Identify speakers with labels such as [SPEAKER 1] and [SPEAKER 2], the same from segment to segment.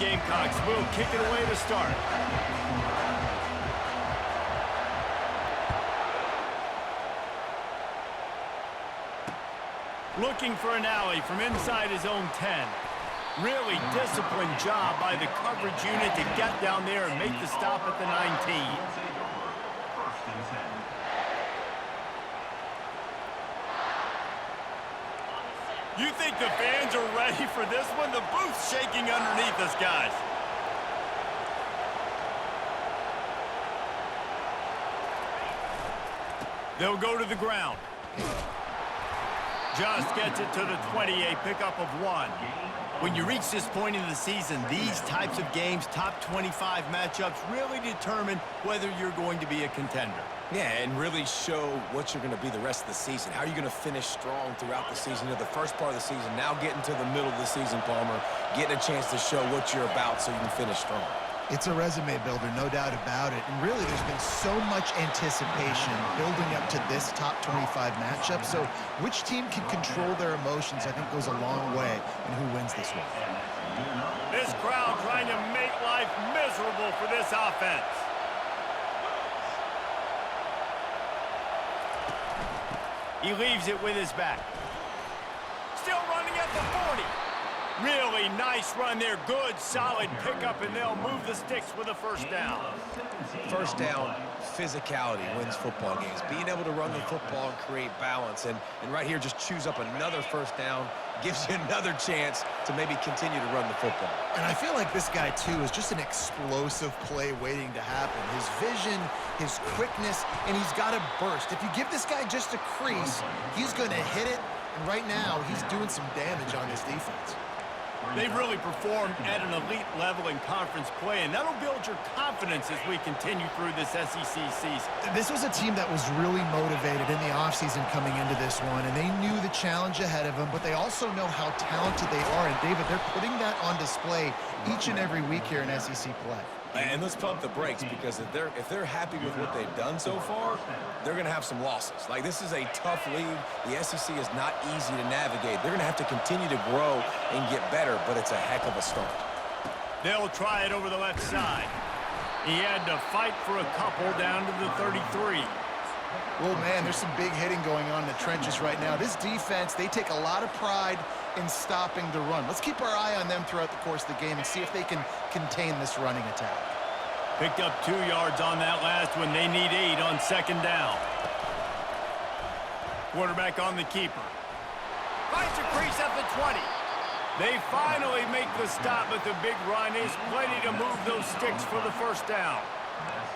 [SPEAKER 1] Gamecocks will kick it away to start. Looking for an alley from inside his own 10. Really disciplined job by the coverage unit to get down there and make the stop at the 19. You think the fans are ready for this one? The booth's shaking underneath us, guys. They'll go to the ground. Just gets it to the 28, pickup of 1. When you reach this point in the season, these types of games, top 25 matchups, really determine whether you're going to be a contender.
[SPEAKER 2] Yeah, and really show what you're going to be the rest of the season. How are you going to finish strong throughout the season? The first part of the season, now getting to the middle of the season, Palmer, getting a chance to show what you're about so you can finish strong.
[SPEAKER 3] It's a resume builder, no doubt about it. And really, there's been so much anticipation building up to this top 25 matchup. So which team can control their emotions, I think, goes a long way in who wins this one.
[SPEAKER 1] This crowd trying to make life miserable for this offense. He leaves it with his back. Still running at the 40. Really nice run there. Good, solid pickup, and they'll move the sticks with a first down.
[SPEAKER 2] First down, physicality wins football games. Being able to run the football and create balance. And right here, just choose up another first down, gives you another chance to maybe continue to run the football.
[SPEAKER 3] And I feel like this guy, too, is just an explosive play waiting to happen. His vision, his quickness, and he's got a burst. If you give this guy just a crease, he's going to hit it. And right now, he's doing some damage on this defense.
[SPEAKER 1] They've really performed at an elite level in conference play, and that'll build your confidence as we continue through this SEC season.
[SPEAKER 3] This was a team that was really motivated in the offseason coming into this one, and they knew the challenge ahead of them, but they also know how talented they are. And, David, they're putting that on display each and every week here in SEC play.
[SPEAKER 2] And let's pump the brakes, because if they're happy with what they've done so far, they're going to have some losses. Like, this is a tough league. The SEC is not easy to navigate. They're going to have to continue to grow and get better, but it's a heck of a start.
[SPEAKER 1] They'll try it over the left side. He had to fight for a couple down to the 33.
[SPEAKER 3] Well, man, there's some big hitting going on in the trenches right now. This defense, they take a lot of pride in stopping the run. Let's keep our eye on them throughout the course of the game and see if they can contain this running attack.
[SPEAKER 1] Picked up 2 yards on that last one. They need 8 on second down. Quarterback on the keeper. Finds a crease at the 20. They finally make the stop, but the big run is plenty to move those sticks for the first down.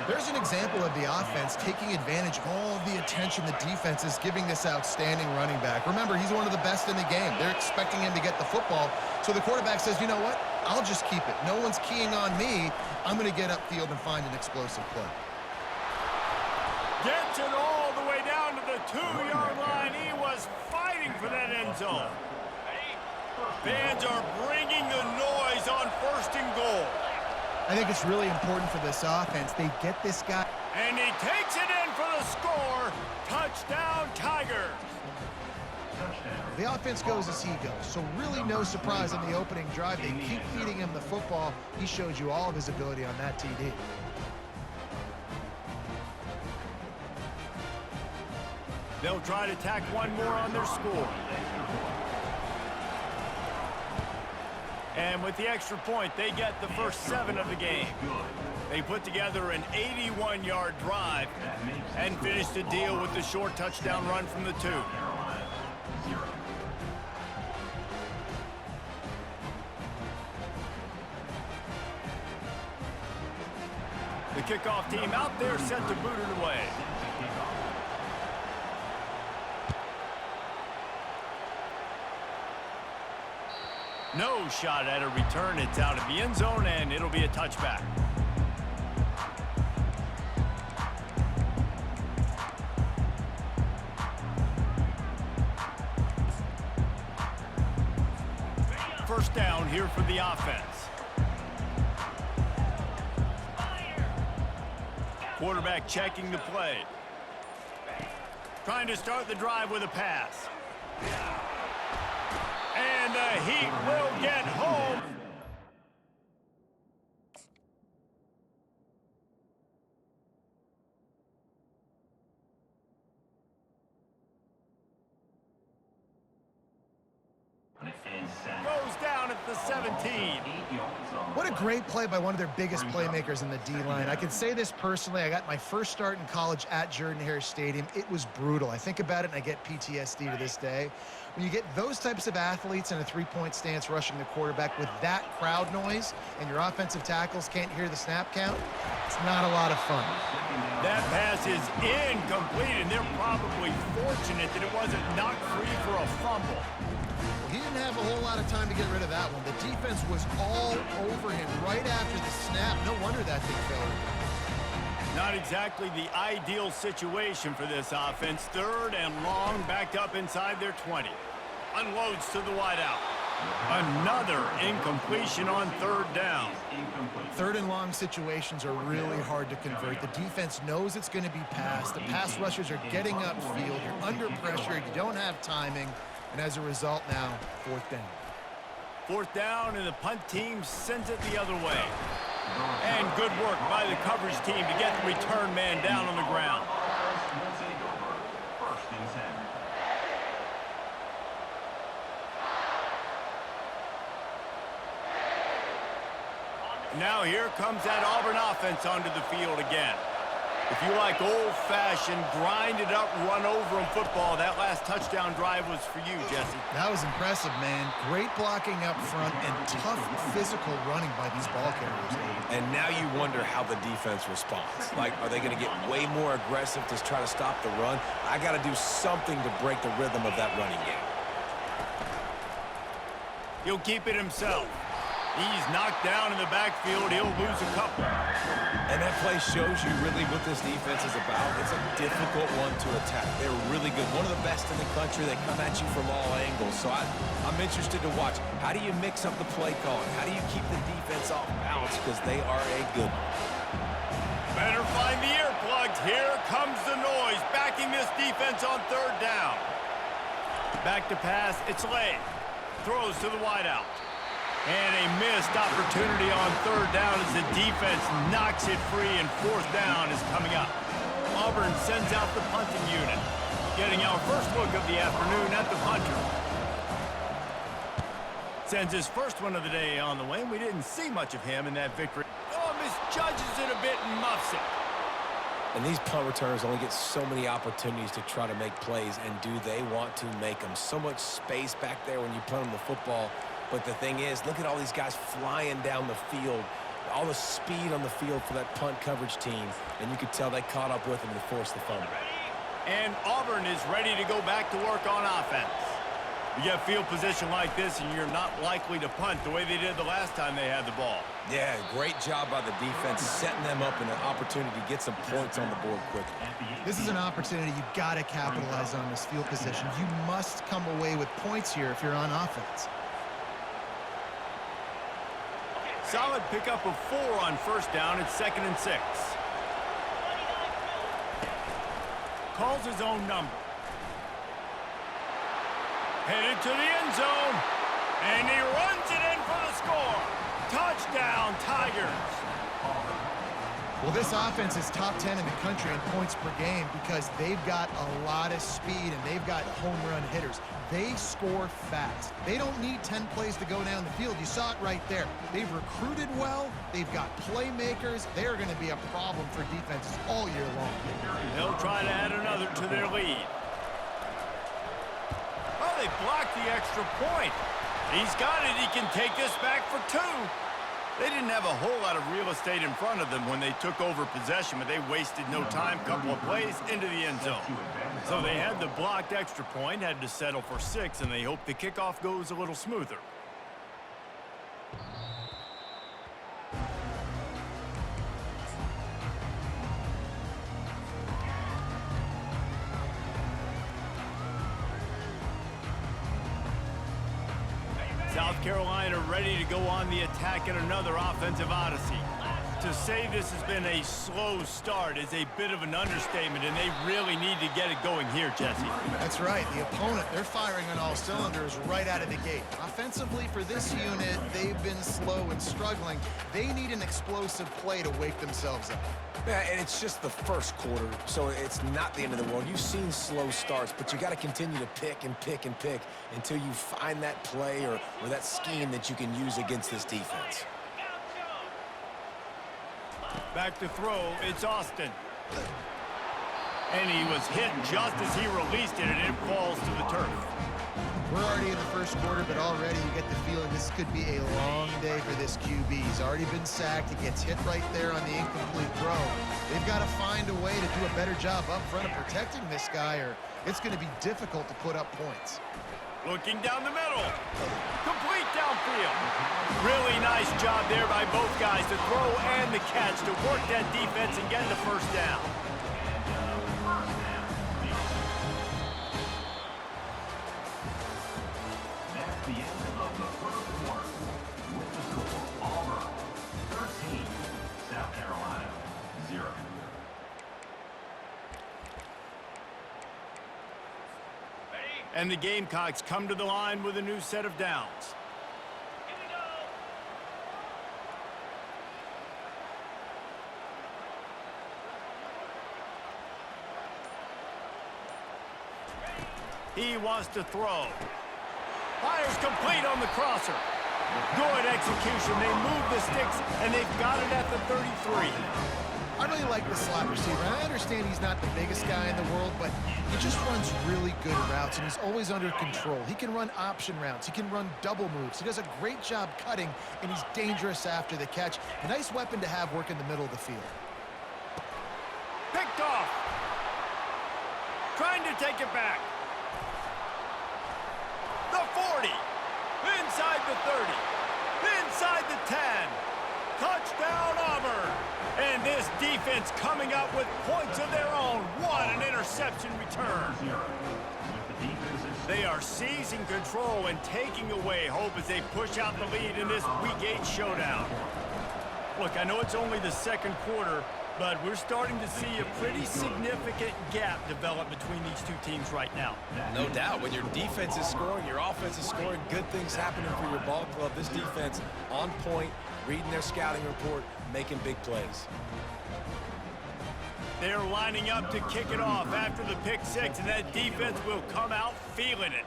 [SPEAKER 3] There's an example of the offense taking advantage of all of the attention the defense is giving this outstanding running back. Remember, he's one of the best in the game. They're expecting him to get the football, so the quarterback says, you know what? I'll just keep it. No one's keying on me. I'm going to get upfield and find an explosive play.
[SPEAKER 1] Gets it all the way down to the 2-yard line. He was fighting for that end zone. Fans are bringing the noise on 1st and goal.
[SPEAKER 3] I think it's really important for this offense. They get this guy.
[SPEAKER 1] And he takes it in for the score. Touchdown, Tigers.
[SPEAKER 3] The offense goes as he goes, so really no surprise on the opening drive. They keep feeding him the football. He showed you all of his ability on that TD.
[SPEAKER 1] They'll try to tack one more on their score. And with the extra point, they get the first 7 of the game. They put together an 81-yard drive and finished the deal with the short touchdown run from the 2. The kickoff team out there set to boot it away. No shot at a return. It's out of the end zone, and it'll be a touchback. First down here for the offense. Quarterback checking the play. Trying to start the drive with a pass. And the Heat will get home. the 17.
[SPEAKER 3] What a great play by one of their biggest playmakers in the D-line. I can say this personally. I got my first start in college at Jordan-Hare Stadium. It was brutal. I think about it and I get PTSD to this day. When you get those types of athletes in a three-point stance rushing the quarterback with that crowd noise and your offensive tackles can't hear the snap count, it's not a lot of fun.
[SPEAKER 1] That pass is incomplete, and they're probably fortunate that it wasn't knocked free for a fumble.
[SPEAKER 3] He didn't have a whole lot of time to get rid of that one. The defense was all over him right after the snap. No wonder that thing failed.
[SPEAKER 1] Not exactly the ideal situation for this offense. 3rd and long, backed up inside their 20. Unloads to the wideout. Another incompletion on 3rd down.
[SPEAKER 3] 3rd and long situations are really hard to convert. The defense knows it's going to be passed. The pass rushers are getting upfield. You're under pressure. You don't have timing. And as a result now, 4th down.
[SPEAKER 1] 4th down, and the punt team sends it the other way. And good work by the coverage team to get the return man down on the ground. Now here comes that Auburn offense onto the field again. If you like old-fashioned, grind-it-up, run-over-'em football, that last touchdown drive was for you, Jesse.
[SPEAKER 3] That was impressive, man. Great blocking up front and tough physical running by these ball carriers.
[SPEAKER 2] And now you wonder how the defense responds. Like, are they going to get way more aggressive to try to stop the run? I got to do something to break the rhythm of that running game.
[SPEAKER 1] He'll keep it himself. He's knocked down in the backfield. He'll lose a couple.
[SPEAKER 2] And that play shows you really what this defense is about. It's a difficult one to attack. They're really good. One of the best in the country. They come at you from all angles. So I'm interested to watch. How do you mix up the play calling? How do you keep the defense off balance? Because they are a good one.
[SPEAKER 1] Better find the earplugs. Here comes the noise. Backing this defense on 3rd down. Back to pass. It's Lay. Throws to the wideout. And a missed opportunity on 3rd down as the defense knocks it free, and 4th down is coming up. Auburn sends out the punting unit, getting our first look of the afternoon at the punter. Sends his first one of the day on the way, and we didn't see much of him in that victory. Oh, misjudges it a bit and muffs it.
[SPEAKER 2] And these punt returners only get so many opportunities to try to make plays, and do they want to make them? So much space back there when you punt them the football. But the thing is, look at all these guys flying down the field, all the speed on the field for that punt coverage team, and you could tell they caught up with them to force the fumble.
[SPEAKER 1] And Auburn is ready to go back to work on offense. You get field position like this, and you're not likely to punt the way they did the last time they had the ball.
[SPEAKER 2] Yeah, great job by the defense, setting them up in an opportunity to get some points on the board quickly.
[SPEAKER 3] This is an opportunity you've got to capitalize on this field position. You must come away with points here if you're on offense.
[SPEAKER 1] Solid pickup of 4 on 1st down. It's 2nd and 6. Calls his own number. Headed to the end zone. And he runs it in for the score. Touchdown, Tigers.
[SPEAKER 3] Well, this offense is top 10 in the country in points per game because they've got a lot of speed and they've got home run hitters. They score fast. They don't need 10 plays to go down the field. You saw it right there. They've recruited well. They've got playmakers. They're going to be a problem for defenses all year long.
[SPEAKER 1] They'll try to add another to their lead. Oh, they blocked the extra point. He's got it. He can take this back for 2. They didn't have a whole lot of real estate in front of them when they took over possession, but they wasted no time. Couple of plays into the end zone. So they had the blocked extra point, had to settle for 6, and they hope the kickoff goes a little smoother. South Carolina ready to go on the attack in another offensive odyssey. To say this has been a slow start is a bit of an understatement, and they really need to get it going here, Jesse.
[SPEAKER 3] That's right. The opponent, they're firing on all cylinders right out of the gate. Offensively, for this unit, they've been slow and struggling. They need an explosive play to wake themselves up.
[SPEAKER 2] Yeah, and it's just the first quarter, so it's not the end of the world. You've seen slow starts, but you got to continue to pick and pick and pick until you find that play or that scheme that you can use against this defense.
[SPEAKER 1] Back to throw, it's Austin. And he was hit just as he released it, and it falls to the turf.
[SPEAKER 3] We're already in the first quarter, but already you get the feeling this could be a long day for this QB. He's already been sacked. He gets hit right there on the incomplete throw. They've got to find a way to do a better job up front of protecting this guy, or it's going to be difficult to put up points.
[SPEAKER 1] Looking down the middle. Complete downfield. Really nice job there by both guys to throw and the catch to work that defense and get the first down.
[SPEAKER 4] That's the end of the first quarter. With the score, Auburn 13, South Carolina 0.
[SPEAKER 1] And the Gamecocks come to the line with a new set of downs.
[SPEAKER 4] Here we go.
[SPEAKER 1] He wants to throw. Fires complete on the crosser. Good execution. They move the sticks, and they've got it at the 33.
[SPEAKER 3] I really like the slot receiver. I understand he's not the biggest guy in the world, but he just runs really good routes, and he's always under control. He can run option routes. He can run double moves. He does a great job cutting, and he's dangerous after the catch. A nice weapon to have work in the middle of the field.
[SPEAKER 1] Picked off. Trying to take it back. The 40. Inside the 30. Inside the 10. Touchdown, Auburn. And this defense coming up with points of their own. What an interception return. They are seizing control and taking away hope as they push out the lead in this Week 8 showdown. Look, I know it's only the second quarter, but we're starting to see a pretty significant gap develop between these two teams right now.
[SPEAKER 2] No doubt. When your defense is scoring, your offense is scoring, good things happening for your ball club. This defense on point, reading their scouting report, making big plays.
[SPEAKER 1] They're lining up to kick it off after the pick six, and that defense will come out feeling it.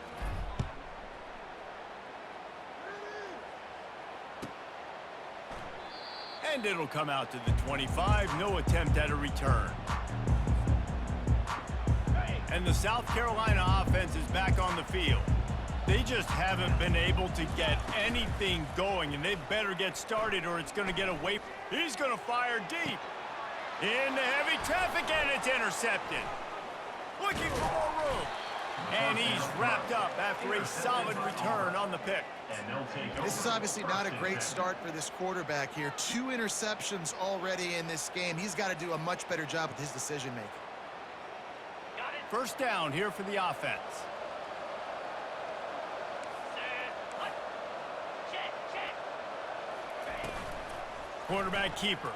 [SPEAKER 1] And it'll come out to the 25. No attempt at a return. And the South Carolina offense is back on the field. They just haven't been able to get anything going, and they better get started or it's going to get away. He's going to fire deep. Into heavy traffic, and it's intercepted. Looking for more room. And he's wrapped up after a solid return on the pick.
[SPEAKER 3] This is obviously not a great start for this quarterback here. 2 interceptions already in this game. He's got to do a much better job with his decision-making.
[SPEAKER 1] First down here for the offense. Quarterback keeper.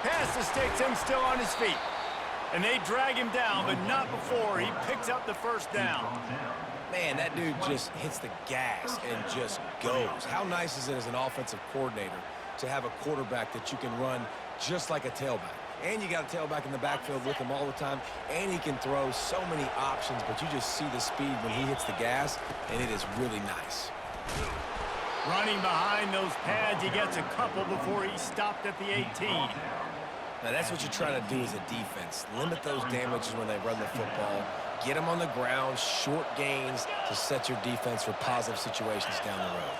[SPEAKER 1] Pass the sticks and still on his feet. And they drag him down, but not before he picks up the first down.
[SPEAKER 2] Man, that dude just hits the gas and just goes. How nice is it as an offensive coordinator to have a quarterback that you can run just like a tailback? And you got a tailback in the backfield with him all the time, and he can throw so many options, but you just see the speed when he hits the gas, and it is really nice.
[SPEAKER 1] Running behind those pads, he gets a couple before he stopped at the 18.
[SPEAKER 2] Now, that's what you're trying to do as a defense. Limit those damages when they run the football. Get them on the ground, short gains to set your defense for positive situations down the road.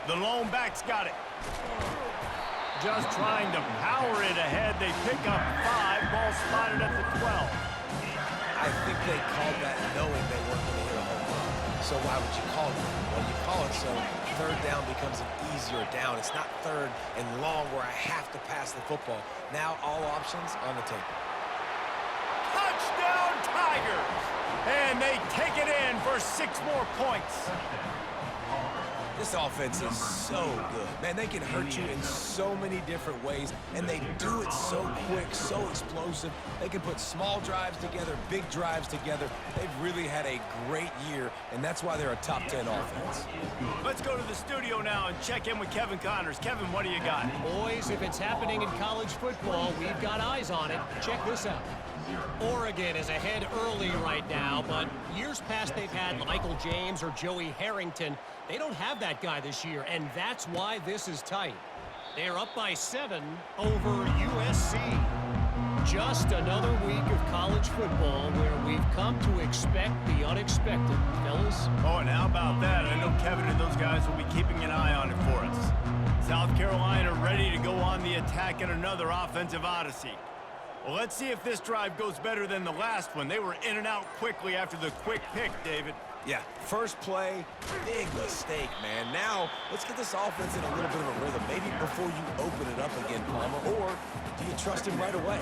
[SPEAKER 1] The lone back's got it. Just trying to power it ahead. They pick up 5. Ball spotted at the 12.
[SPEAKER 2] I think they called that knowing they weren't going to hit a home run. So why would you call it? Well, you call it so third down becomes an easier down. It's not third and long where I have to pass the football. Now all options on the table.
[SPEAKER 1] Touchdown, Tigers! And they take it in for 6 more points.
[SPEAKER 2] This offense is so good. Man, they can hurt you in so many different ways, and they do it so quick, so explosive. They can put small drives together, big drives together. They've really had a great year, and that's why they're a top 10 offense.
[SPEAKER 1] Let's go to the studio now and check in with Kevin Connors. Kevin, what do you got?
[SPEAKER 5] Boys, if it's happening in college football, we've got eyes on it. Check this out. Oregon is ahead early right now, but years past they've had Michael James or Joey Harrington. They don't have that guy this year, and that's why this is tight. They're up by 7 over USC. Just another week of college football where we've come to expect the unexpected, fellas.
[SPEAKER 1] Oh, and how about that? I know Kevin and those guys will be keeping an eye on it for us. South Carolina ready to go on the attack in another offensive odyssey. Well, let's see if this drive goes better than the last one. They were in and out quickly after the quick pick, David.
[SPEAKER 2] Yeah, first play, big mistake, man. Now, let's get this offense in a little bit of a rhythm. Maybe before you open it up again, Palmer, or do you trust him right away?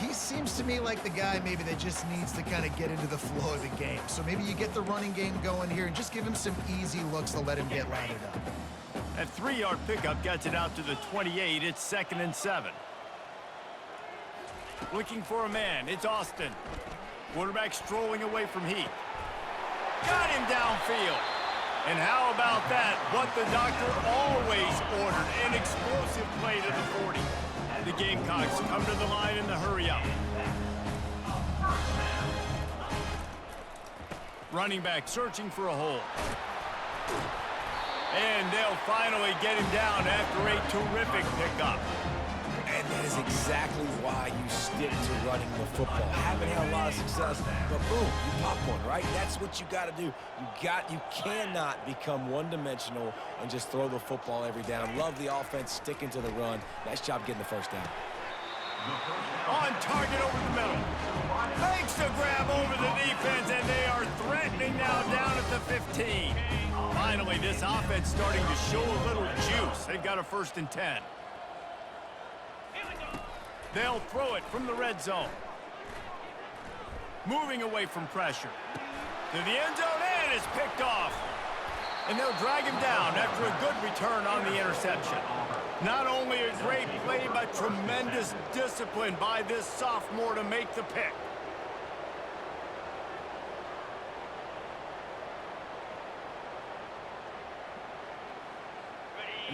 [SPEAKER 3] He seems to me like the guy maybe that just needs to kind of get into the flow of the game. So maybe you get the running game going here and just give him some easy looks to let him get lathered up.
[SPEAKER 1] That 3-yard pickup gets it out to the 28. It's 2nd and 7. Looking for a man. It's Austin. Quarterback strolling away from Heath. Got him downfield. And how about that? What the doctor always ordered. An explosive play to the 40. The Gamecocks come to the line in the hurry-up. Running back searching for a hole. And they'll finally get him down after a terrific pickup.
[SPEAKER 2] And that is exactly why you stick to running the football. Haven't had a lot of success, but boom, you pop one, right? That's what you got to do. You cannot become one-dimensional and just throw the football every down. Love the offense, sticking to the run. Nice job getting the first down.
[SPEAKER 1] On target over the middle. Makes the grab over the defense, and they are threatening now down at the 15. Finally, this offense starting to show a little juice. They've got a 1st and 10. They'll throw it from the red zone. Moving away from pressure. To the end zone, and it's picked off. And they'll drag him down after a good return on the interception. Not only a great play, but tremendous discipline by this sophomore to make the pick.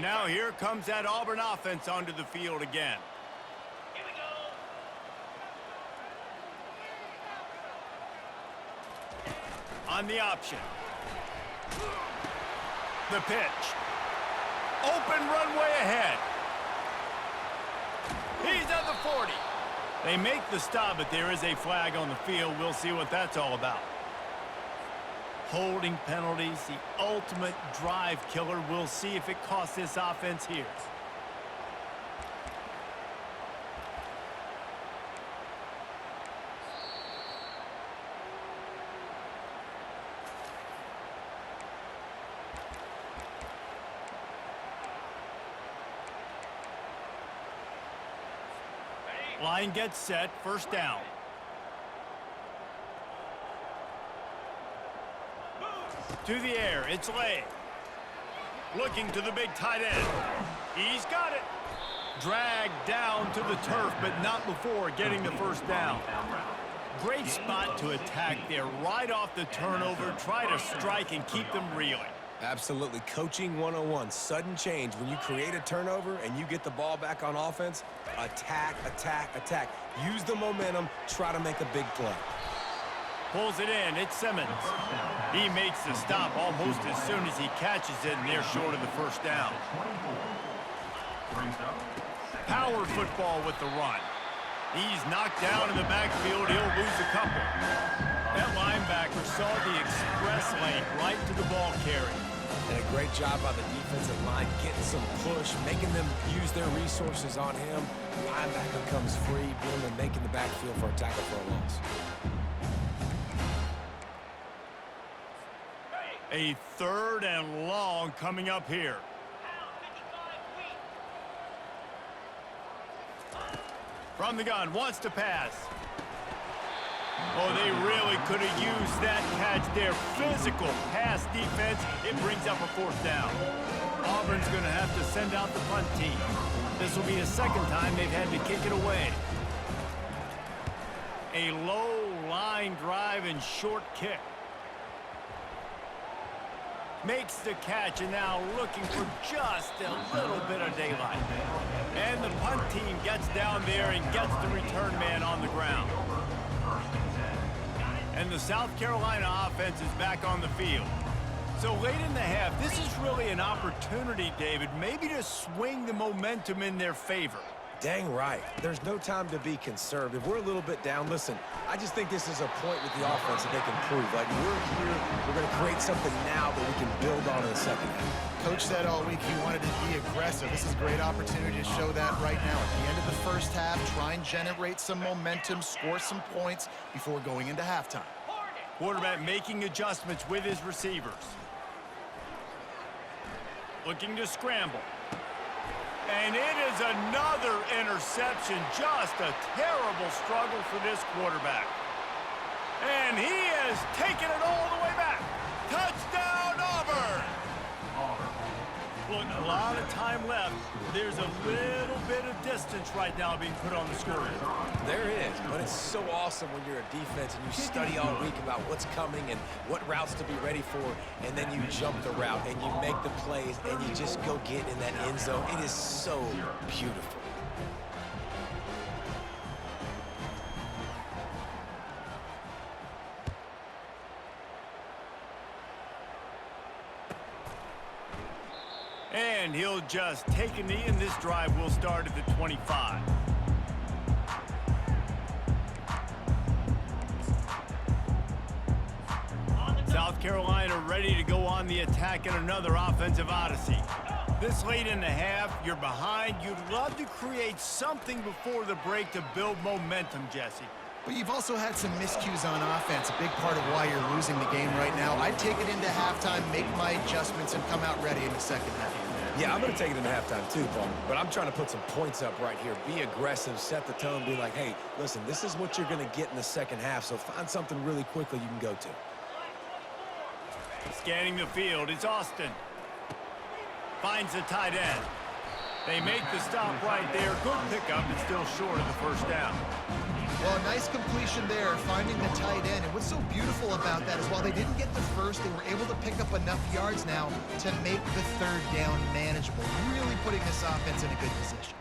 [SPEAKER 1] Now here comes that Auburn offense onto the field again. On the option. The pitch. Open runway ahead. He's at the 40. They make the stop, but there is a flag on the field. We'll see what that's all about. Holding penalties, the ultimate drive killer. We'll see if it costs this offense here. Line gets set, 1st down. To the air, it's Lay. Looking to the big tight end. He's got it. Dragged down to the turf, but not before getting the 1st down. Great spot to attack there, right off the turnover. Try to strike and keep them reeling.
[SPEAKER 2] Absolutely. Coaching 101. Sudden change. When you create a turnover and you get the ball back on offense, attack, attack, attack. Use the momentum. Try to make a big play.
[SPEAKER 1] Pulls it in. It's Simmons. He makes the stop almost as soon as he catches it, and they're short of the 1st down. Power football with the run. He's knocked down in the backfield. He'll lose a couple. That linebacker saw the express lane right to the ball carrier.
[SPEAKER 2] And a great job by the defensive line, getting some push, making them use their resources on him. Linebacker comes free, Billman making the backfield for a tackle for a loss.
[SPEAKER 1] A 3rd and long coming up here. From the gun, wants to pass. Oh, they really could have used that catch there. Physical pass defense. It brings up a 4th down. Auburn's going to have to send out the punt team. This will be the 2nd time they've had to kick it away. A low line drive and short kick. Makes the catch and now looking for just a little bit of daylight. And the punt team gets down there and gets the return man on the ground. And the South Carolina offense is back on the field. So late in the half, this is really an opportunity, David, maybe to swing the momentum in their favor.
[SPEAKER 2] Dang right. There's no time to be concerned. If we're a little bit down, listen, I just think this is a point with the offense that they can prove. Like, we're here, we're going to create something now that we can build on in the 2nd half.
[SPEAKER 3] Coach said all week he wanted to be aggressive. This is a great opportunity to show that right now. At the end of the 1st half, try and generate some momentum, score some points before going into halftime.
[SPEAKER 1] Quarterback making adjustments with his receivers. Looking to scramble. And it is another interception. Just a terrible struggle for this quarterback. And he has taken it all the way back. Touchdown, Auburn! Look, a lot of time left. There's a little bit of distance right now being put on the scoreboard.
[SPEAKER 2] There is, but it's so awesome when you're a defense and you study all week about what's coming and what routes to be ready for, and then you jump the route and you make the plays and you just go get in that end zone. It is so beautiful.
[SPEAKER 1] And he'll just take a knee, and this drive will start at the 25. South Carolina ready to go on the attack in another offensive odyssey. This late in the half, you're behind. You'd love to create something before the break to build momentum, Jesse.
[SPEAKER 3] But you've also had some miscues on offense, a big part of why you're losing the game right now. I'd take it into halftime, make my adjustments, and come out ready in the 2nd half.
[SPEAKER 2] Yeah, I'm going to take it into halftime too, Paul. But I'm trying to put some points up right here. Be aggressive, set the tone, be like, hey, listen, this is what you're going to get in the 2nd half, so find something really quickly you can go to.
[SPEAKER 1] Scanning the field, it's Austin. Finds the tight end. They make the stop right there. Good pickup, but still short of the 1st down.
[SPEAKER 3] Well, a nice completion there, finding the tight end. And what's so beautiful about that is while they didn't get the 1st, they were able to pick up enough yards now to make the 3rd down manageable, really putting this offense in a good position.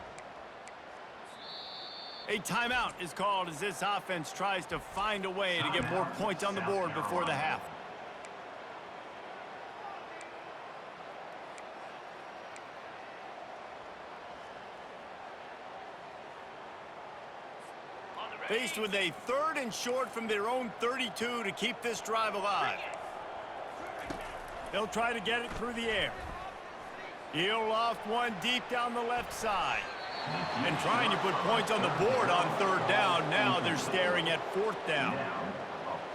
[SPEAKER 1] A timeout is called as this offense tries to find a way to get more points on the board before the half. Faced with a 3rd and short from their own 32 to keep this drive alive. They'll try to get it through the air. He'll loft one deep down the left side. And trying to put points on the board on 3rd down. Now they're staring at 4th down.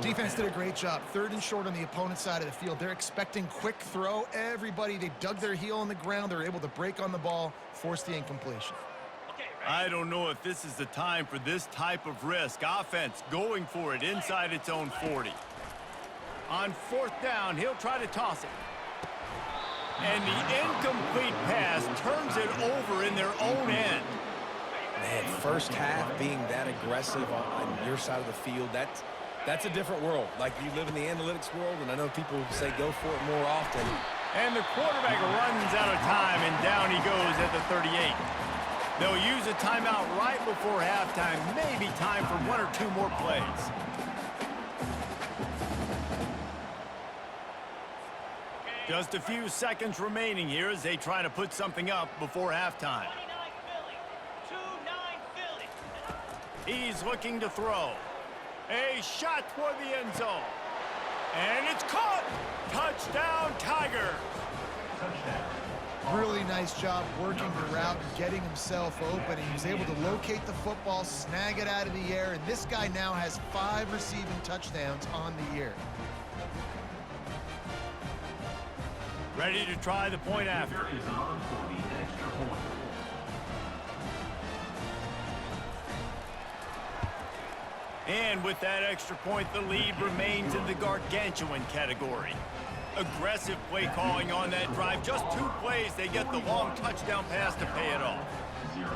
[SPEAKER 3] Defense did a great job. 3rd and short on the opponent's side of the field. They're expecting quick throw. Everybody, they dug their heel on the ground. They're able to break on the ball, force the incompletion.
[SPEAKER 1] I don't know if this is the time for this type of risk. Offense going for it inside its own 40. On 4th down, he'll try to toss it. And the incomplete pass turns it over in their own end.
[SPEAKER 2] Man, 1st half being that aggressive on your side of the field, that's a different world. Like, you live in the analytics world, and I know people say go for it more often.
[SPEAKER 1] And the quarterback runs out of time, and down he goes at the 38. They'll use a timeout right before halftime. Maybe time for 1 or 2 more plays. Just a few seconds remaining here as they try to put something up before halftime. He's looking to throw. A shot toward the end zone. And it's caught! Touchdown, Tigers!
[SPEAKER 3] Really nice job working the route and getting himself open. He was able to locate the football, snag it out of the air, and this guy now has 5 receiving touchdowns on the year.
[SPEAKER 1] Ready to try the point after.
[SPEAKER 4] Is on for the extra point.
[SPEAKER 1] And with that extra point, the lead remains in the gargantuan category. Aggressive play calling on that drive. Just 2 plays, they get the long touchdown pass to pay it off.
[SPEAKER 4] 0.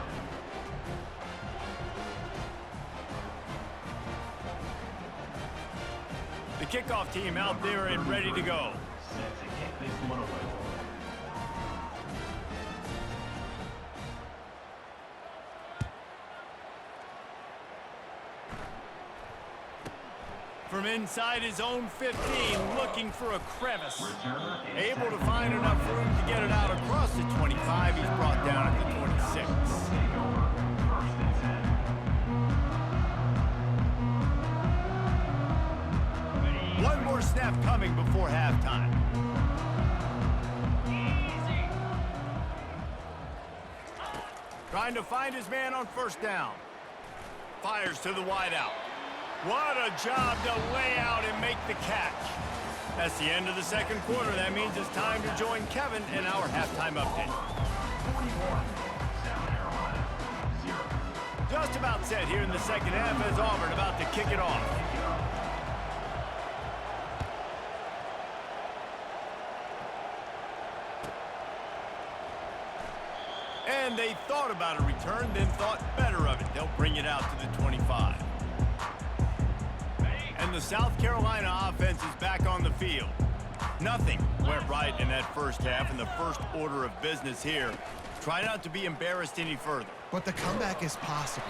[SPEAKER 1] The kickoff team out there and ready to go.
[SPEAKER 4] Set to kick this one away.
[SPEAKER 1] From inside his own 15, looking for a crevice.
[SPEAKER 4] Returner is
[SPEAKER 1] Able to find enough room to get it out across the 25. He's brought down at the 26.
[SPEAKER 4] take over. First and 10.
[SPEAKER 1] One more snap coming before halftime. Trying to find his man on first down. Fires to the wideout. What a job to lay out and make the catch. That's the end of the second quarter. That means it's time to join Kevin in our halftime update.
[SPEAKER 4] 41. South Carolina. 0.
[SPEAKER 1] Just about set here in the second half as Auburn about to kick it off. And they thought about a return, then thought better of it. They'll bring it out to the 25. And the South Carolina offense is back on the field. Nothing went right in that first half, and the first order of business here. Try not to be embarrassed any further.
[SPEAKER 3] But the comeback is possible.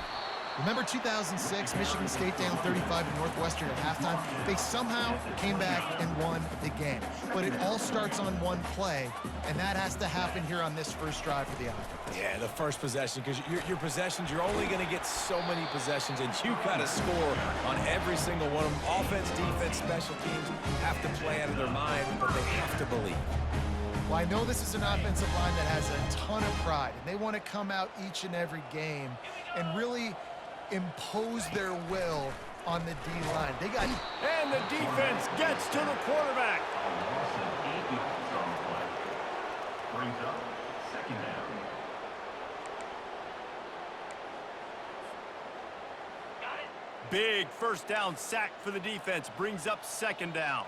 [SPEAKER 3] Remember 2006, Michigan State down 35 to Northwestern at halftime? They somehow came back and won the game. But it all starts on one play, and that has to happen here on this first drive for the offense.
[SPEAKER 2] Yeah, the first possession, because your possessions, you're only going to get so many possessions, and you got to score on every single one of them. Offense, defense, special teams have to play out of their mind, but they have to believe.
[SPEAKER 3] Well, I know this is an offensive line that has a ton of pride, and they want to come out each and every game and really impose their will on the D-line. They got...
[SPEAKER 1] And the defense gets to the quarterback.
[SPEAKER 4] A loss of 8 yards on the play. Brings up second down.
[SPEAKER 1] Big first down sack for the defense. Brings up second down.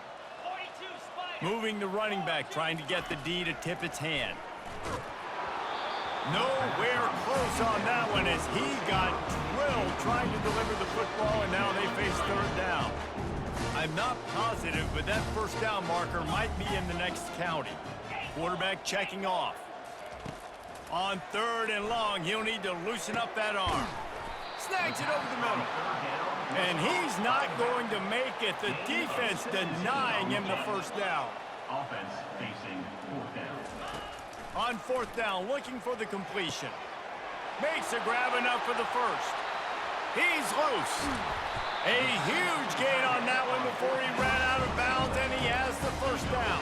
[SPEAKER 1] Moving the running back, trying to get the D to tip its hand. Nowhere close on that one as he got drilled trying to deliver the football, and now they face third down. I'm not positive, but that first down marker might be in the next county. Quarterback checking off. On third and long, he'll need to loosen up that arm. Snags it over the middle. And he's not going to make it. The defense denying him the first down.
[SPEAKER 4] Offense facing fourth down.
[SPEAKER 1] On fourth down, looking for the completion. Makes a grab enough for the first. He's loose. A huge gain on that one before he ran out of bounds, and he has the first down.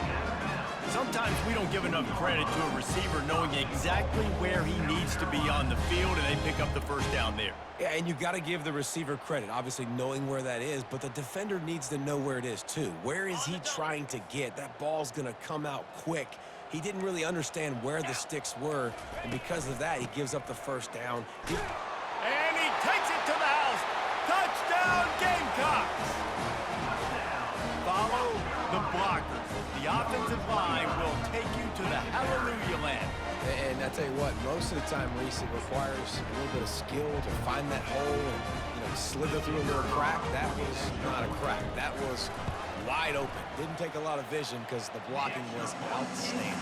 [SPEAKER 1] Sometimes we don't give enough credit to a receiver knowing exactly where he needs to be on the field, and they pick up the first down there.
[SPEAKER 2] Yeah, and you got to give the receiver credit, obviously knowing where that is, but the defender needs to know where it is too. Where is he trying to get? That ball's going to come out quick. He didn't really understand where the sticks were, and because of that, he gives up the first down.
[SPEAKER 1] And he takes it to the house. Touchdown, Gamecocks! Follow the blockers. The offensive line will take you to the hallelujah land.
[SPEAKER 2] And I tell you what, most of the time, Reese, it requires a little bit of skill to find that hole and, slither through a little crack. That was not a crack. That was wide open. Didn't take a lot of vision because the blocking was outstanding.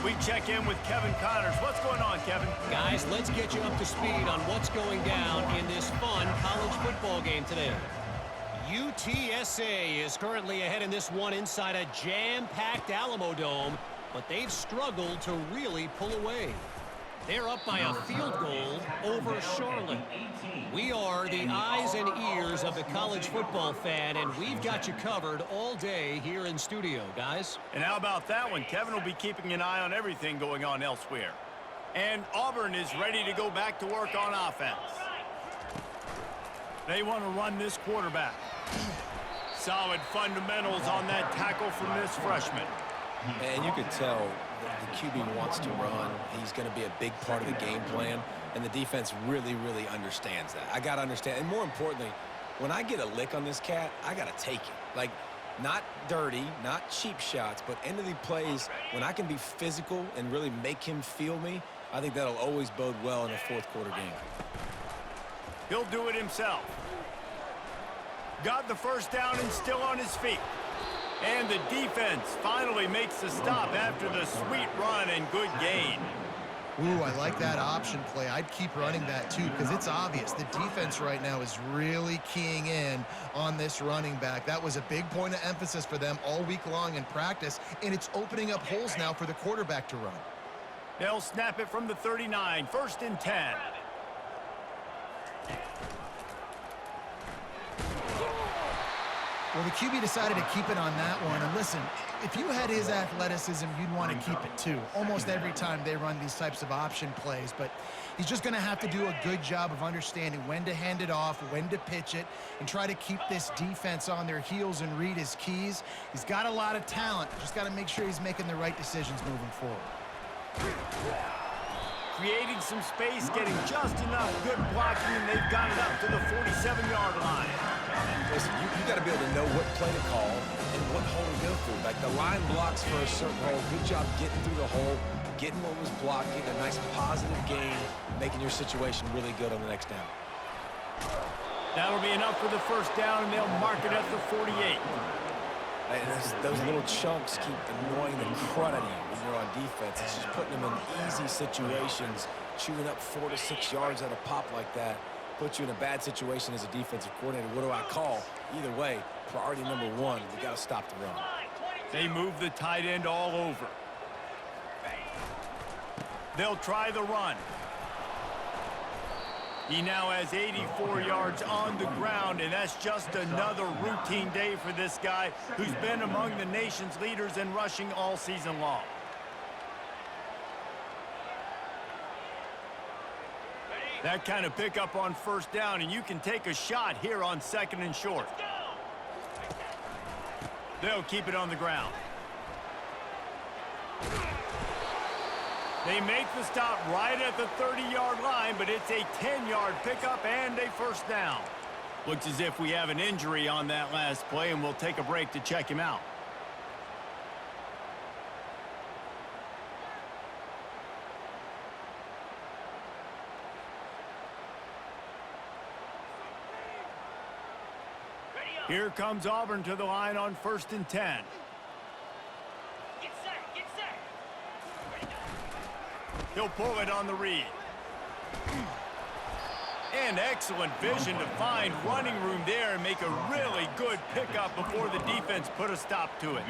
[SPEAKER 1] We check in with Kevin Connors. What's going on, Kevin?
[SPEAKER 5] Guys, let's get you up to speed on what's going down in this fun college football game today. UTSA is currently ahead in this one inside a jam-packed Alamo Dome, but they've struggled to really pull away. They're up by a field goal over Charlotte. We are the eyes and ears of the college football fan, and we've got you covered all day here in studio, guys.
[SPEAKER 1] And how about that one? Kevin will be keeping an eye on everything going on elsewhere. And Auburn is ready to go back to work on offense. They want to run this quarterback. Solid fundamentals on that tackle from this freshman.
[SPEAKER 2] And you could tell that the QB wants to run. He's going to be a big part of the game plan, and the defense really, really understands that. I got to understand, and more importantly, when I get a lick on this cat, I got to take it. Like, not dirty, not cheap shots, but end of the plays, when I can be physical and really make him feel me, I think that'll always bode well in a fourth quarter game.
[SPEAKER 1] He'll do it himself. Got the first down and still on his feet. And the defense finally makes the stop after the sweet run and good gain.
[SPEAKER 3] Ooh, I like that option play. I'd keep running that too because it's obvious the defense right now is really keying in on this running back. That was a big point of emphasis for them all week long in practice, and it's opening up holes now for the quarterback to run.
[SPEAKER 1] They'll snap it from the 39, 1st and 10.
[SPEAKER 3] Well, the QB decided to keep it on that one. And listen, if you had his athleticism, you'd want to keep it too. Almost every time they run these types of option plays. But he's just going to have to do a good job of understanding when to hand it off, when to pitch it, and try to keep this defense on their heels and read his keys. He's got a lot of talent. Just got to make sure he's making the right decisions moving forward.
[SPEAKER 1] Creating some space, getting just enough good blocking, and they've got it up to the 47-yard line.
[SPEAKER 2] Listen, you got to be able to know what play to call and what hole to go through. Like, the line blocks for a certain hole. Good job getting through the hole, getting what was blocked, getting a nice positive gain, making your situation really good on the next down.
[SPEAKER 1] That'll be enough for the first down, and they'll mark it at the 48.
[SPEAKER 2] And those little chunks keep annoying the crud out of you when you're on defense. It's just putting them in easy situations, chewing up 4 to 6 yards at a pop like that. Puts you in a bad situation as a defensive coordinator. What do I call? Either way, priority number one, we got to stop the run.
[SPEAKER 1] They move the tight end all over. They'll try the run. He now has 84 yards on the ground, and that's just another routine day for this guy who's been among the nation's leaders in rushing all season long. That kind of pickup on first down, and you can take a shot here on 2nd and short. They'll keep it on the ground. They make the stop right at the 30-yard line, but it's a 10-yard pickup and a first down. Looks as if we have an injury on that last play, and we'll take a break to check him out. Here comes Auburn to the line on 1st and 10. He'll pull it on the read. And excellent vision to find running room there and make a really good pickup before the defense put a stop to it.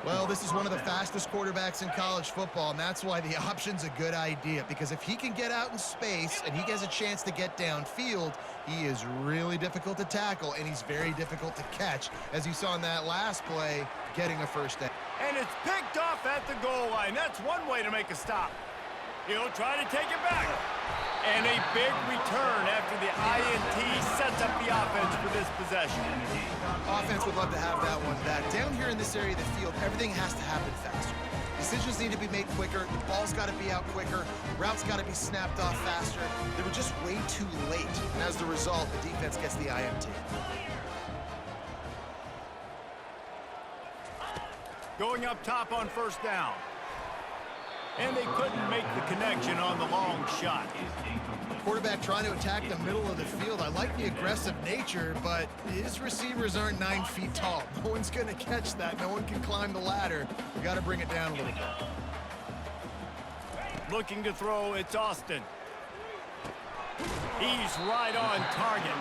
[SPEAKER 3] Well, this is one of the fastest quarterbacks in college football, and that's why the option's a good idea, because if he can get out in space and he has a chance to get downfield, he is really difficult to tackle, and he's very difficult to catch, as you saw in that last play, getting a first down.
[SPEAKER 1] And it's picked off at the goal line. That's one way to make a stop. He'll try to take it back. And a big return after the INT sets up the offense for this possession.
[SPEAKER 3] Offense would love to have that one back. Down here in this area of the field, everything has to happen faster. Decisions need to be made quicker. The ball's got to be out quicker. Routes got to be snapped off faster. They were just way too late. And as the result, the defense gets the INT.
[SPEAKER 1] Going up top on first down. And they couldn't make the connection on the long shot.
[SPEAKER 3] Quarterback trying to attack the middle of the field. I like the aggressive nature, but his receivers aren't 9 feet tall. No one's going to catch that. No one can climb the ladder. We got to bring it down a little bit.
[SPEAKER 1] Looking to throw, it's Austin. He's right on target.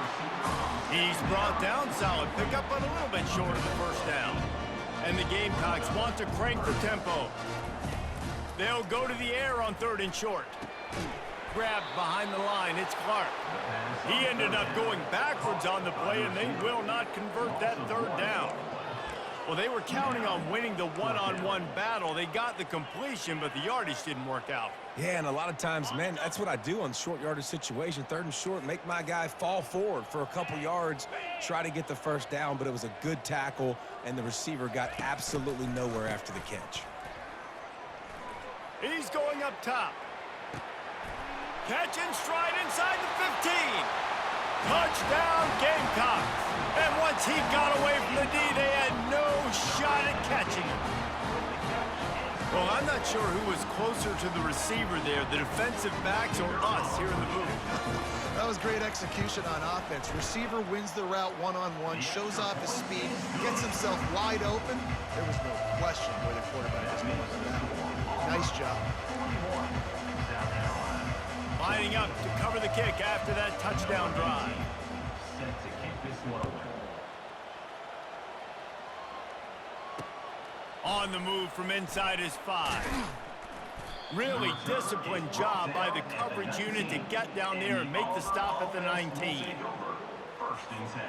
[SPEAKER 1] He's brought down, solid pickup, but a little bit short of the first down. And the Gamecocks want to crank the tempo. They'll go to the air on 3rd and short. Grabbed behind the line, it's Clark. He ended up going backwards on the play, and they will not convert that 3rd down. Well, they were counting on winning the one-on-one battle. They got the completion, but the yardage didn't work out.
[SPEAKER 2] Yeah, and a lot of times, man, that's what I do on short yardage situation. 3rd and short, make my guy fall forward for a couple yards, try to get the first down, but it was a good tackle, and the receiver got absolutely nowhere after the catch.
[SPEAKER 1] He's going up top. Catch and stride inside the 15. Touchdown, Gamecocks! And once he got away from the D, they had no shot at catching him. Well, I'm not sure who was closer to the receiver there, the defensive backs or us here in the booth.
[SPEAKER 3] That was great execution on offense. Receiver wins the route one-on-one, shows off his speed, gets himself wide open. There was no question where the quarterback was going with that. Nice job.
[SPEAKER 1] Lining up to cover the kick after that touchdown drive.
[SPEAKER 4] Set to kick this one away.
[SPEAKER 1] On the move from inside his 5. Really disciplined job by the coverage unit to get down there and make the stop at the 19.
[SPEAKER 4] First and 10.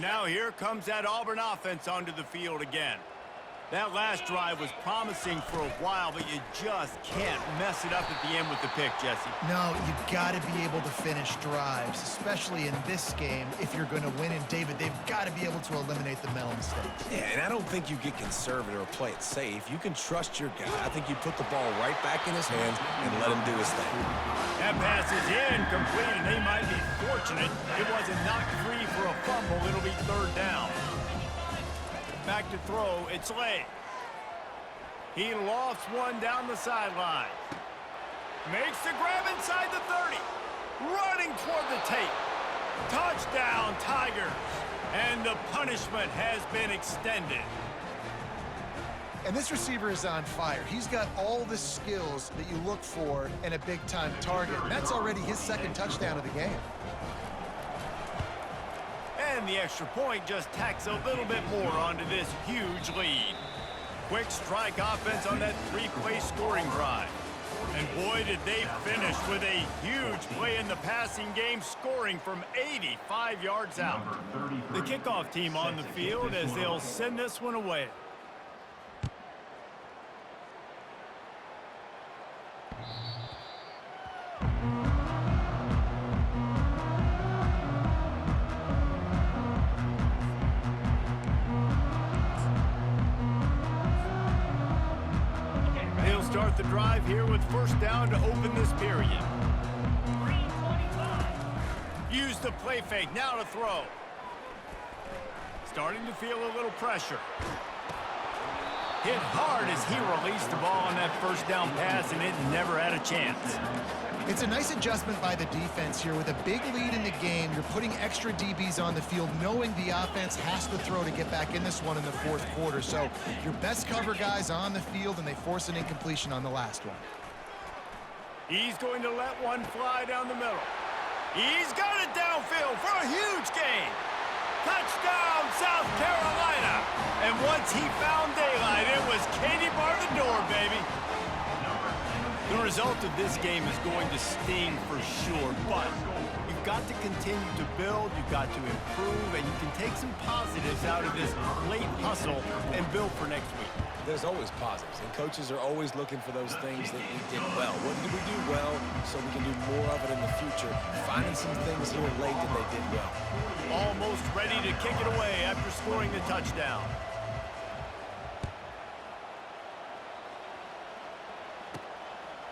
[SPEAKER 1] Now here comes that Auburn offense onto the field again. That last drive was promising for a while, but you just can't mess it up at the end with the pick, Jesse.
[SPEAKER 3] No, you've got to be able to finish drives, especially in this game if you're going to win. And, David, they've got to be able to eliminate the mental mistakes.
[SPEAKER 2] Yeah, and I don't think you get conservative or play it safe. You can trust your guy. I think you put the ball right back in his hands and let him do his thing.
[SPEAKER 1] That pass is incomplete, and they might be fortunate it wasn't knocked free for a fumble. It'll be third down. Back to throw, it's Lay. He lofts one down the sideline. Makes the grab inside the 30. Running toward the tape. Touchdown, Tigers. And the punishment has been extended.
[SPEAKER 3] And this receiver is on fire. He's got all the skills that you look for in a big-time target. And that's already his second touchdown of the game.
[SPEAKER 1] And the extra point just tacks a little bit more onto this huge lead. Quick strike offense on that 3-play scoring drive. And boy, did they finish with a huge play in the passing game, scoring from 85 yards out. The kickoff team on the field as they'll send this one away. Start the drive here with first down to open this period. Use the play fake, now to throw. Starting to feel a little pressure. Hit hard as he released the ball on that first down pass, and it never had a chance.
[SPEAKER 3] It's a nice adjustment by the defense here. With a big lead in the game, you're putting extra DBs on the field, knowing the offense has to throw to get back in this one in the fourth quarter. So your best cover guys on the field, and they force an incompletion on the last one.
[SPEAKER 1] He's going to let one fly down the middle. He's got it downfield for a huge gain. Touchdown, South Carolina. And once he found daylight, it was Katie bar the door, baby. The result of this game is going to sting for sure, but you've got to continue to build, you've got to improve, and you can take some positives out of this late hustle and build for next week.
[SPEAKER 2] There's always positives, and coaches are always looking for those things that we did well. What did we do well so we can do more of it in the future? Finding some things here late that they did well.
[SPEAKER 1] Almost ready to kick it away after scoring the touchdown.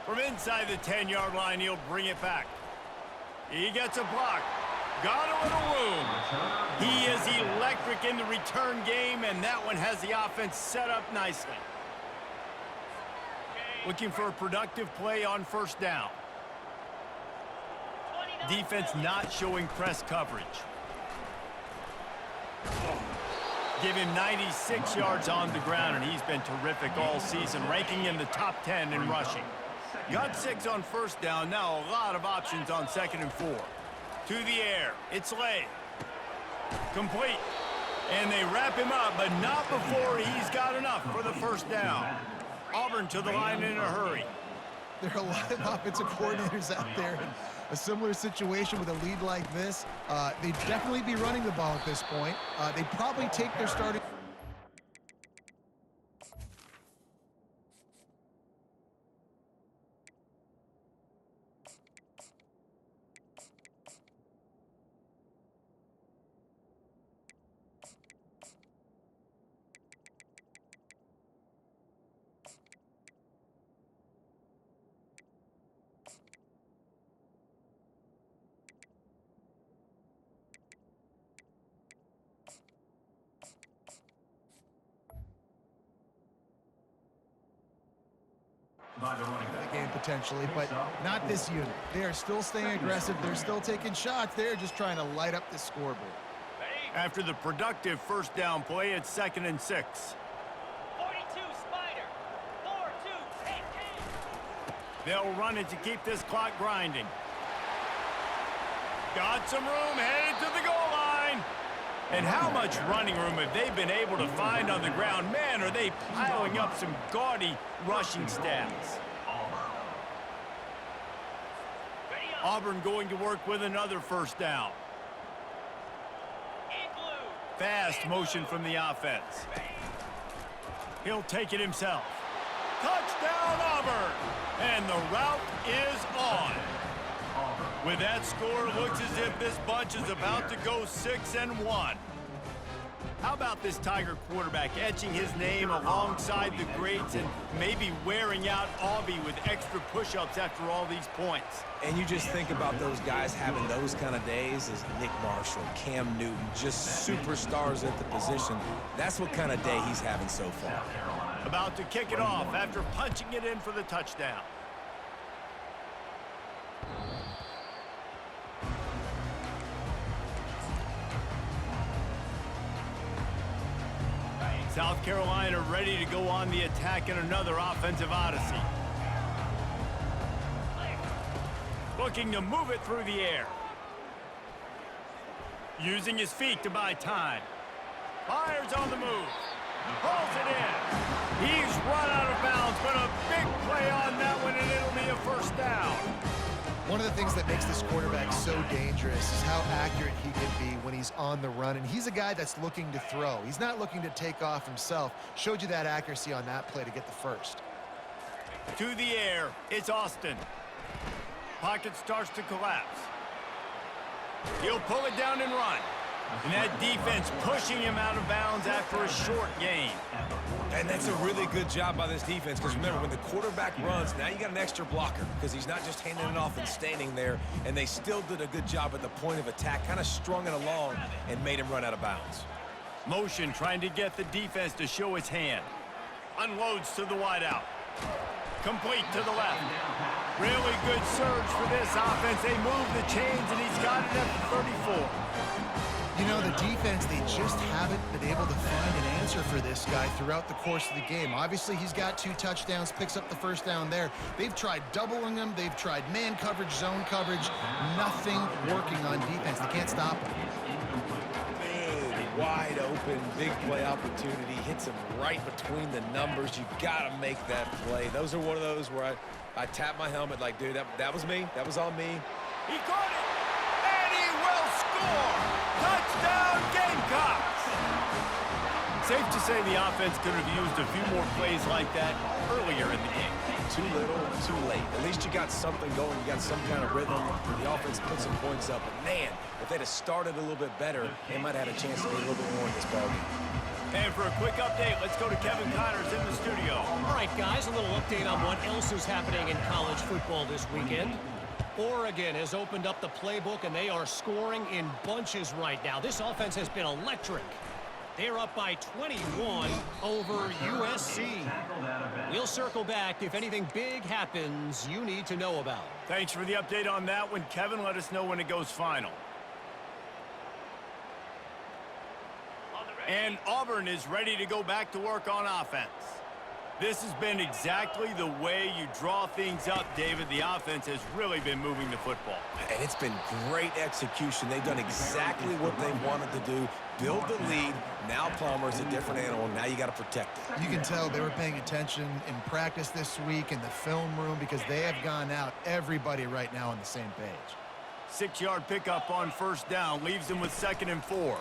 [SPEAKER 1] From inside the 10-yard line, he'll bring it back. He gets a block. Got a little room. He is electric in the return game, and that one has the offense set up nicely. Looking for a productive play on first down. Defense not showing press coverage. Give him 96 yards on the ground, and he's been terrific all season, ranking in the top 10 in rushing. Got 6 on first down. Now a lot of options on 2nd and 4. To the air. It's Lay. Complete. And they wrap him up, but not before he's got enough for the first down. Auburn to the line in a hurry.
[SPEAKER 3] There are a lot of offensive coordinators out there in a similar situation with a lead like this. They'd definitely be running the ball at this point. They'd probably take their starting...
[SPEAKER 4] by the running back.
[SPEAKER 3] The game potentially, but not this unit. They are still staying aggressive. They're still taking shots. They're just trying to light up the scoreboard.
[SPEAKER 1] After the productive first down play, it's 2nd and 6.
[SPEAKER 6] 42 Spider. 4-2 take.
[SPEAKER 1] They'll run it to keep this clock grinding. Got some room, headed to the goal line. And how much running room have they been able to find on the ground? Man, are they piling up some gaudy rushing stats. Auburn going to work with another first down. Fast motion from the offense. He'll take it himself. Touchdown, Auburn! And the route is on. With that score, it looks as if this bunch is about to go 6-1. How about this Tiger quarterback etching his name alongside the greats and maybe wearing out Aubie with extra push-ups after all these points?
[SPEAKER 2] And you just think about those guys having those kind of days as Nick Marshall, Cam Newton, just superstars at the position. That's what kind of day he's having so far.
[SPEAKER 1] About to kick it off after punching it in for the touchdown. South Carolina ready to go on the attack in another offensive odyssey. Looking to move it through the air. Using his feet to buy time. Fires on the move. Pulls it in. He's run out of bounds, but a big play on that one, and it'll be a first down.
[SPEAKER 3] One of the things that makes this quarterback so dangerous is how accurate he can be when he's on the run. And he's a guy that's looking to throw. He's not looking to take off himself. Showed you that accuracy on that play to get the first.
[SPEAKER 1] To the air, it's Austin. Pocket starts to collapse. He'll pull it down and run. And that defense pushing him out of bounds after a short gain.
[SPEAKER 2] And that's a really good job by this defense, because remember, when the quarterback runs, now you got an extra blocker, because he's not just handing it off and standing there, and they still did a good job at the point of attack, kind of strung it along and made him run out of bounds.
[SPEAKER 1] Motion trying to get the defense to show its hand. Unloads to the wideout. Complete to the left. Really good surge for this offense. They move the chains, and he's got it at the 34.
[SPEAKER 3] You know, the defense, they just haven't been able to find an answer for this guy throughout the course of the game. Obviously, he's got 2 touchdowns, picks up the first down there. They've tried doubling him. They've tried man coverage, zone coverage. Nothing working on defense. They can't stop him.
[SPEAKER 2] Big, wide open, big play opportunity. Hits him right between the numbers. You got to make that play. Those are one of those where I tap my helmet like, dude, that was me. That was on me.
[SPEAKER 1] He caught it, and he will score. Touchdown, Gamecocks! Safe to say the offense could have used a few more plays like that earlier in the game.
[SPEAKER 2] Too little, too late. At least you got something going. You got some kind of rhythm. The offense put some points up. But, man, if they'd have started a little bit better, they might have had a chance to get a little bit more in this ballgame.
[SPEAKER 1] And for a quick update, let's go to Kevin Connors in the studio.
[SPEAKER 5] All right, guys, a little update on what else is happening in college football this weekend. Oregon has opened up the playbook, and they are scoring in bunches right now. This offense has been electric. They're up by 21 over USC. We'll circle back if anything big happens you need to know about.
[SPEAKER 1] Thanks for the update on that one, Kevin. Let us know when it goes final. And Auburn is ready to go back to work on offense. This has been exactly the way you draw things up, David. The offense has really been moving the football.
[SPEAKER 2] And it's been great execution. They've done exactly what they wanted to do. Build the lead. Now Palmer's a different animal. Now you got to protect it.
[SPEAKER 3] You can tell they were paying attention in practice this week in the film room because they have gone out, everybody right now on the same page.
[SPEAKER 1] 6-yard pickup on first down leaves them with 2nd and 4.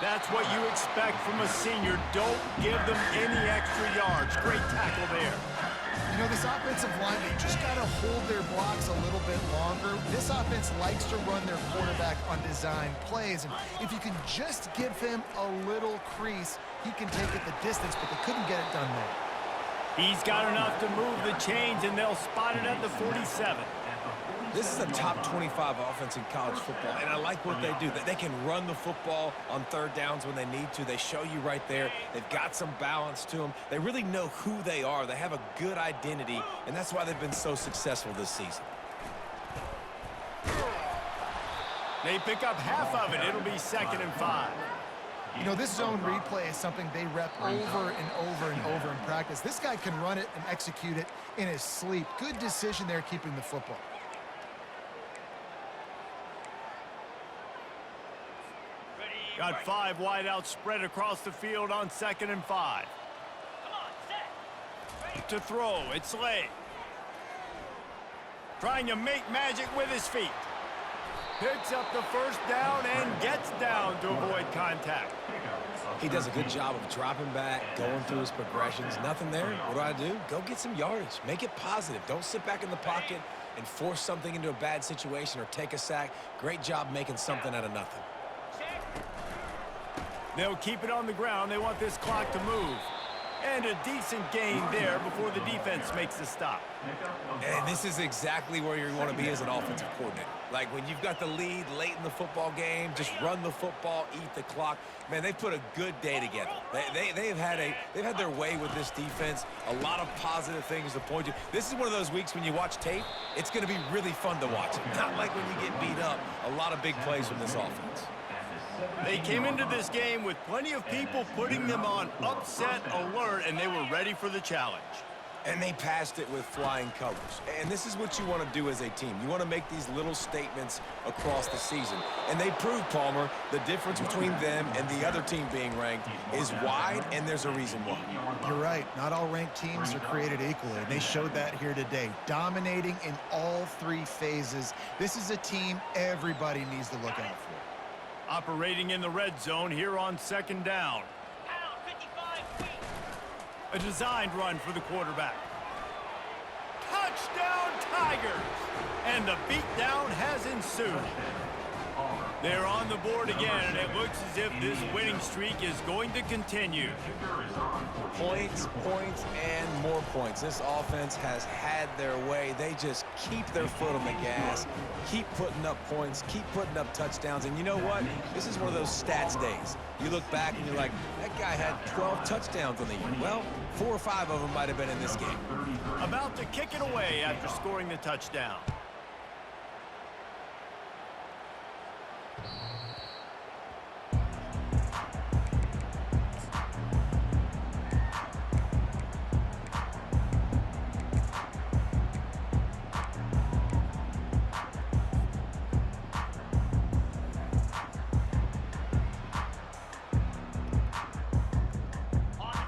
[SPEAKER 1] That's what you expect from a senior. Don't give them any extra yards. Great tackle there.
[SPEAKER 3] You know, this offensive line, they just got to hold their blocks a little bit longer. This offense likes to run their quarterback on design plays, and if you can just give him a little crease, he can take it the distance, but they couldn't get it done there.
[SPEAKER 1] He's got enough to move the chains, and they'll spot it at the 47.
[SPEAKER 2] This is a top 25 offense in college football, and I like what they do. They can run the football on third downs when they need to. They show you right there. They've got some balance to them. They really know who they are. They have a good identity, and that's why they've been so successful this season.
[SPEAKER 1] They pick up half of it. It'll be 2nd and 5.
[SPEAKER 3] You know, this zone replay is something they rep over and over and over in practice. This guy can run it and execute it in his sleep. Good decision there keeping the football.
[SPEAKER 1] Got 5 wideouts spread across the field on 2nd and 5.
[SPEAKER 6] Come on, set. Ready.
[SPEAKER 1] To throw, it's Slay. Trying to make magic with his feet. Picks up the first down and gets down to avoid contact.
[SPEAKER 2] He does a good job of dropping back, going through his progressions. Nothing there. What do? Go get some yardage. Make it positive. Don't sit back in the pocket and force something into a bad situation or take a sack. Great job making something out of nothing.
[SPEAKER 1] They'll keep it on the ground. They want this clock to move. And a decent gain there before the defense makes the stop.
[SPEAKER 2] And this is exactly where you want to be as an offensive coordinator. Like when you've got the lead late in the football game, just run the football, eat the clock. Man, they've put a good day together. They've had their way with this defense. A lot of positive things to point to. This is one of those weeks when you watch tape, it's going to be really fun to watch. Not like when you get beat up. A lot of big plays from this offense.
[SPEAKER 1] They came into this game with plenty of people putting them on upset alert, and they were ready for the challenge.
[SPEAKER 2] And they passed it with flying colors. And this is what you want to do as a team. You want to make these little statements across the season. And they proved, Palmer, the difference between them and the other team being ranked is wide, and there's a reason why.
[SPEAKER 3] You're right. Not all ranked teams are created equally, and they showed that here today. Dominating in all 3 phases. This is a team everybody needs to look out for.
[SPEAKER 1] Operating in the red zone here on 2nd down.
[SPEAKER 6] Pound 55 feet.
[SPEAKER 1] A designed run for the quarterback. Touchdown, Tigers! And the beatdown has ensued. They're on the board again, and it looks as if this winning streak is going to continue.
[SPEAKER 2] Points, points, and more points. This offense has had their way. They just keep their foot on the gas, keep putting up points, keep putting up touchdowns. And you know what? This is one of those stats days. You look back and you're like, that guy had 12 touchdowns on the year. Well, 4 or 5 of them might have been in this game.
[SPEAKER 1] About to kick it away after scoring the touchdown.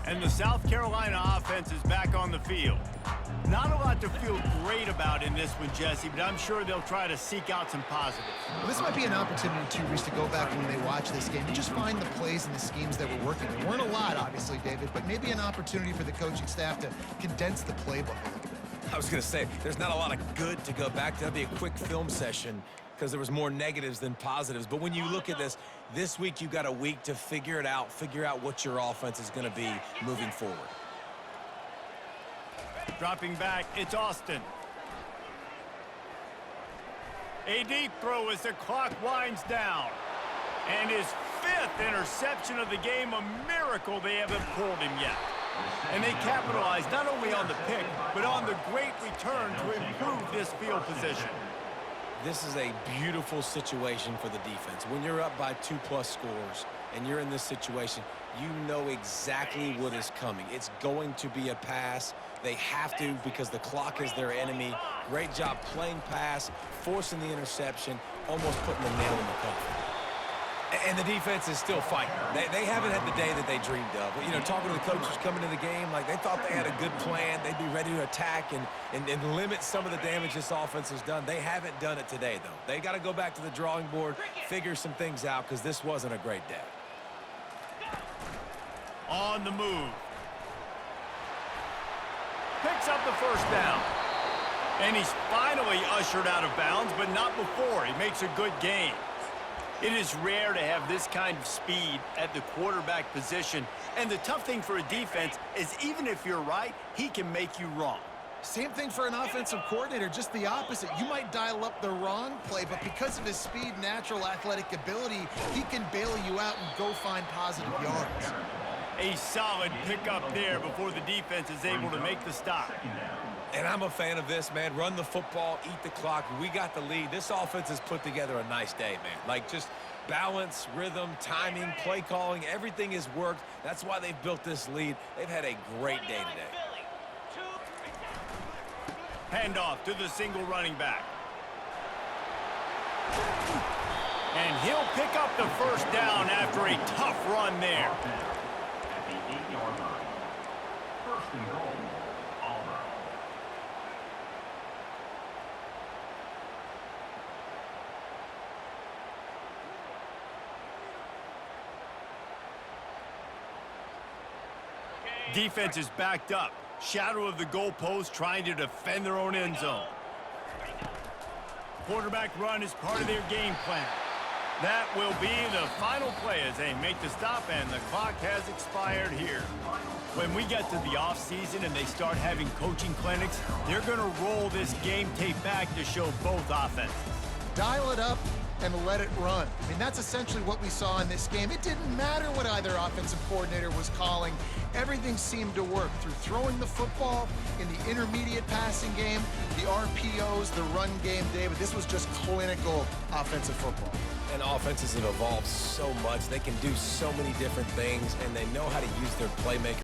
[SPEAKER 1] And the South Carolina offense is back on the field. Not a lot to feel great about in this one, Jesse, but I'm sure they'll try to seek out some positives.
[SPEAKER 3] Well, this might be an opportunity, too, Reese, to go back when they watch this game and just find the plays and the schemes that were working. There weren't a lot, obviously, David, but maybe an opportunity for the coaching staff to condense the playbook a little bit.
[SPEAKER 2] I was going to say, there's not a lot of good to go back to. That'd be a quick film session because there was more negatives than positives. But when you look at this week you've got a week to figure it out, figure out what your offense is going to be moving forward.
[SPEAKER 1] Dropping back, it's Austin. A deep throw as the clock winds down. And his 5th interception of the game, a miracle they haven't pulled him yet. And they capitalize not only on the pick, but on the great return to improve this field position.
[SPEAKER 2] This is a beautiful situation for the defense. When you're up by 2+ scores and you're in this situation, you know exactly what is coming. It's going to be a pass. They have to because the clock is their enemy. Great job playing pass, forcing the interception, almost putting the nail in the coffin. And the defense is still fighting. They haven't had the day that they dreamed of. You know, talking to the coaches coming to the game, like they thought they had a good plan. They'd be ready to attack and limit some of the damage this offense has done. They haven't done it today, though. They got to go back to the drawing board, figure some things out, because this wasn't a great day.
[SPEAKER 1] On the move. Picks up the first down. And he's finally ushered out of bounds, but not before. He makes a good gain. It is rare to have this kind of speed at the quarterback position. And the tough thing for a defense is even if you're right, he can make you wrong.
[SPEAKER 3] Same thing for an offensive coordinator, just the opposite. You might dial up the wrong play, but because of his speed, natural athletic ability, he can bail you out and go find positive yards.
[SPEAKER 1] A solid pickup there before the defense is able to make the stop.
[SPEAKER 2] And I'm a fan of this, man. Run the football, eat the clock. We got the lead. This offense has put together a nice day, man. Like, just balance, rhythm, timing, play calling, everything has worked. That's why they've built this lead. They've had a great day today.
[SPEAKER 1] Handoff to the single running back. And he'll pick up the first down after a tough run there.
[SPEAKER 4] At the 8-yard line. First and goal, Auburn.
[SPEAKER 1] Defense is backed up. Shadow of the goalpost, trying to defend their own end zone. Quarterback run is part of their game plan. That will be the final play as they make the stop, and the clock has expired here. When we get to the offseason and they start having coaching clinics, they're going to roll this game tape back to show both offenses.
[SPEAKER 3] Dial it up and let it run. I mean, that's essentially what we saw in this game. It didn't matter what either offensive coordinator was calling. Everything seemed to work through throwing the football, in the intermediate passing game, the RPOs, the run game, David. This was just clinical offensive football.
[SPEAKER 2] And offenses have evolved so much. They can do so many different things, and they know how to use their playmakers.